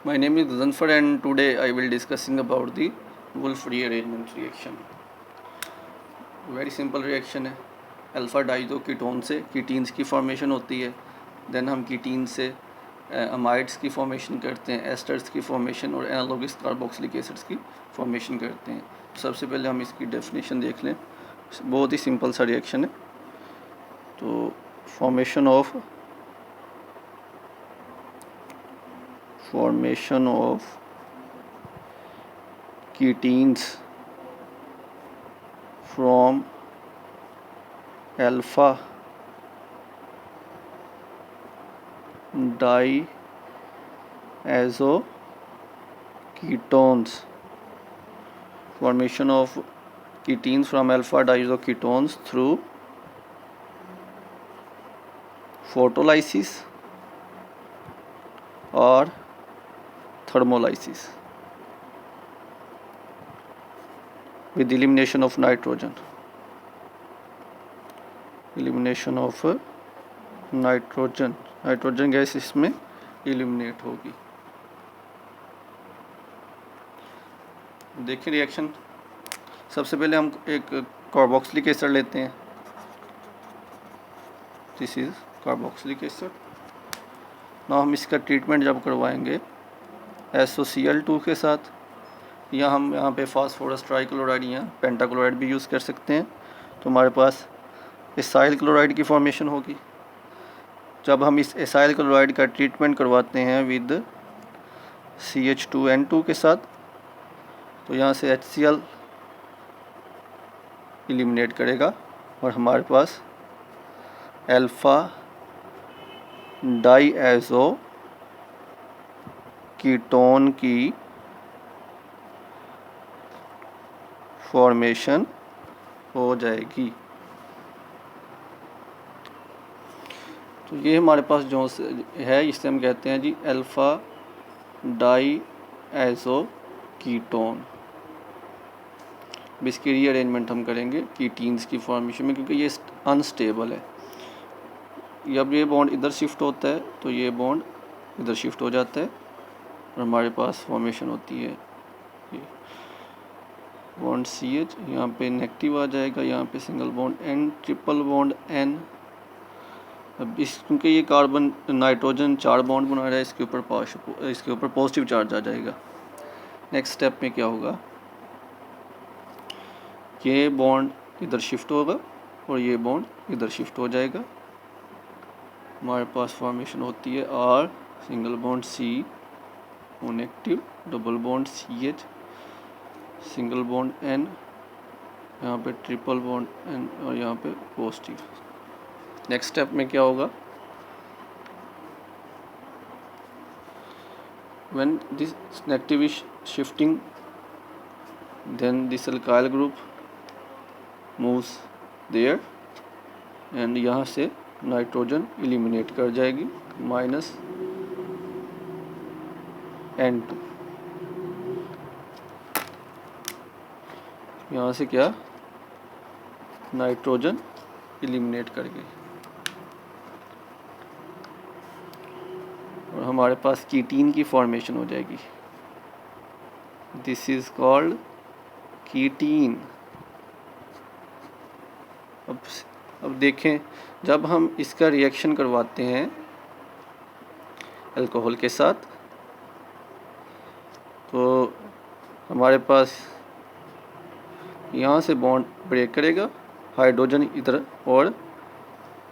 My name is Zanfar and today I will discussing about the Wolff rearrangement reaction. Very simple reaction है. Alpha Dizo ketone से कीटीन्स की formation होती है. Then हम कीटीन से amides की फॉर्मेशन करते हैं, एस्टर्स की फॉर्मेशन और एनालोगस कार्बोक्सिलिक एसिड्स की फॉर्मेशन करते हैं. सबसे पहले हम इसकी डेफिनेशन देख लें. बहुत ही सिंपल सा रिएक्शन है. तो formation of ketenes from alpha diazoketones. Formation of ketenes from alpha diazoketones through photolysis or thermolysis with elimination of nitrogen. Nitrogen gas इसमें एलिमिनेट होगी. देखिए रिएक्शन. सबसे पहले हम एक कार्बोक्सिलिक एसिड लेते हैं. This is carboxylic acid. ना हम इसका ट्रीटमेंट जब करवाएंगे SOCl2 के साथ, या हम यहाँ पे फास्फोरस ट्राइक्लोराइड या पेंटाक्लोराइड भी यूज़ कर सकते हैं, तो हमारे पास एसाइल क्लोराइड की फॉर्मेशन होगी. जब हम इस एसाइल क्लोराइड का ट्रीटमेंट करवाते हैं विद CH2N2 के साथ, तो यहाँ से HCl एलिमिनेट करेगा और हमारे पास अल्फा डाईएज़ो कीटोन की फॉर्मेशन हो जाएगी. तो ये हमारे पास जो है इसे हम कहते हैं जी अल्फा डाईएज़ो कीटोन. इसकी रीअरेंजमेंट हम करेंगे कीटीन्स की फॉर्मेशन में, क्योंकि ये अनस्टेबल है. जब ये बॉन्ड इधर शिफ्ट होता है तो ये बॉन्ड इधर शिफ्ट हो जाता है और हमारे पास फॉर्मेशन होती है ये बॉन्ड CH. यहाँ पे नेगेटिव आ जाएगा, यहाँ पे single bond N, triple bond N. अब क्योंकि ये कार्बन नाइट्रोजन 4 बॉन्ड बना रहा है, इसके ऊपर पॉजिटिव चार्ज आ जाएगा. नेक्स्ट स्टेप में क्या होगा, ये बॉन्ड इधर शिफ्ट होगा और ये बॉन्ड इधर शिफ्ट हो जाएगा. हमारे पास फॉर्मेशन होती है R, single bond C, O negative, double bond CH, single bond N, यहाँ पे ट्रिपल बॉन्ड N और यहाँ पे पॉजिटिव. नेक्स्ट स्टेप में क्या होगा, when this negative is shifting, then this alkyl group moves there and यहाँ से नाइट्रोजन एलिमिनेट कर जाएगी -N2. यहाँ से क्या नाइट्रोजन एलिमिनेट कर गई और हमारे पास कीटीन की फॉर्मेशन हो जाएगी. This is called ketene. अब देखें, जब हम इसका रिएक्शन करवाते हैं अल्कोहल के साथ, तो हमारे पास यहाँ से बॉन्ड ब्रेक करेगा, हाइड्रोजन इधर और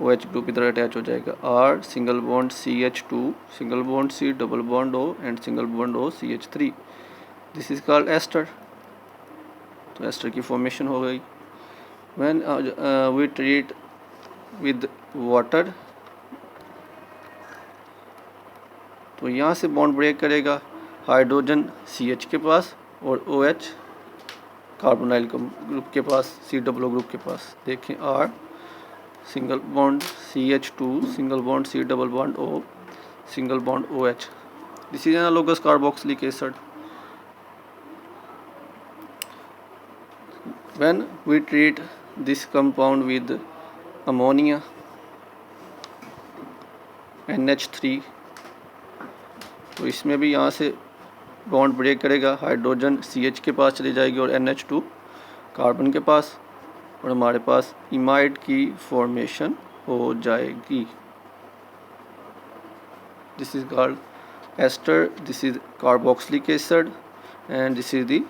OH ग्रुप इधर अटैच हो जाएगा. R, single bond CH2, single bond C, double bond O and single bond O CH3. This is called ester. तो एस्टर की फॉर्मेशन हो गई. When we treat with water, तो यहाँ से बॉन्ड ब्रेक करेगा, हाइड्रोजन CH के पास और OH कार्बोनाइल ग्रुप के पास, C डबल O ग्रुप के पास. देखें R, single bond CH2, single bond C double bond O, single bond OH. This is analogous carboxylic acid. When we treat this compound with ammonia NH3, तो इसमें भी यहाँ से बॉन्ड ब्रेक करेगा, hydrogen CH के पास चली जाएगी और NH2 कार्बन के पास, और हमारे पास इमाइड की फॉर्मेशन हो जाएगी। This is called ester, this is carboxylic acid and this is the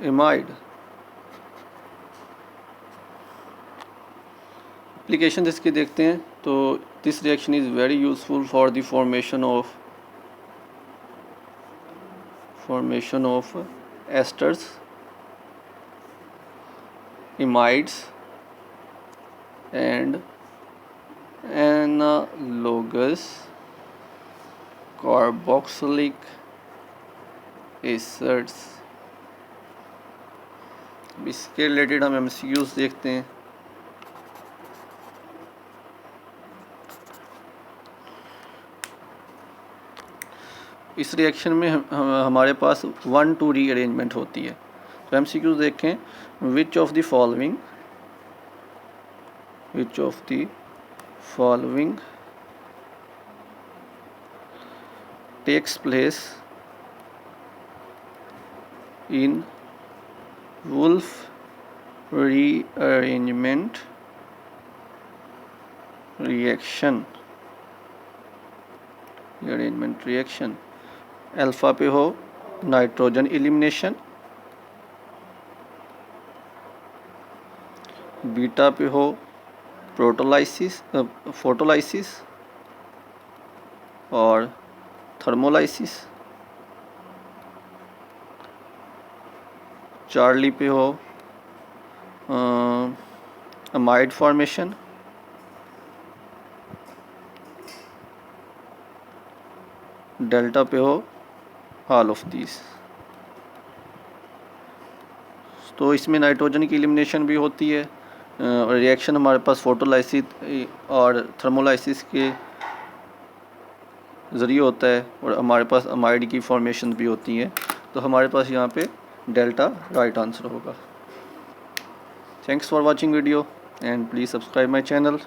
imide. Application इसकी देखते हैं। तो this reaction is very useful for the formation of esters, imides and analogous carboxylic acids। इसके रिलेटेड हम MCQs देखते हैं। इस reaction में हमारे पास 1-2 रीअरेंजमेंट होती है। तो MCQs देखें, which of the following takes place in Wolff rearrangement reaction. Alpha पे हो नाइट्रोजन एलिमिनेशन, बीटा पे हो फोटोलाइसिस और थर्मोलाइसिस, चार्ली पे हो अमाइड फॉर्मेशन, डेल्टा पे हो ऑल ऑफ दीज। तो इसमें नाइट्रोजन की एलिमिनेशन भी होती है और रिएक्शन हमारे पास फोटोलाइसिस और थर्मोलाइसिस के ज़रिए होता है, और हमारे पास अमाइड की फॉर्मेशन भी होती हैं। तो हमारे पास यहाँ पे डेल्टा राइट आंसर होगा। Thanks for watching video and please subscribe my channel.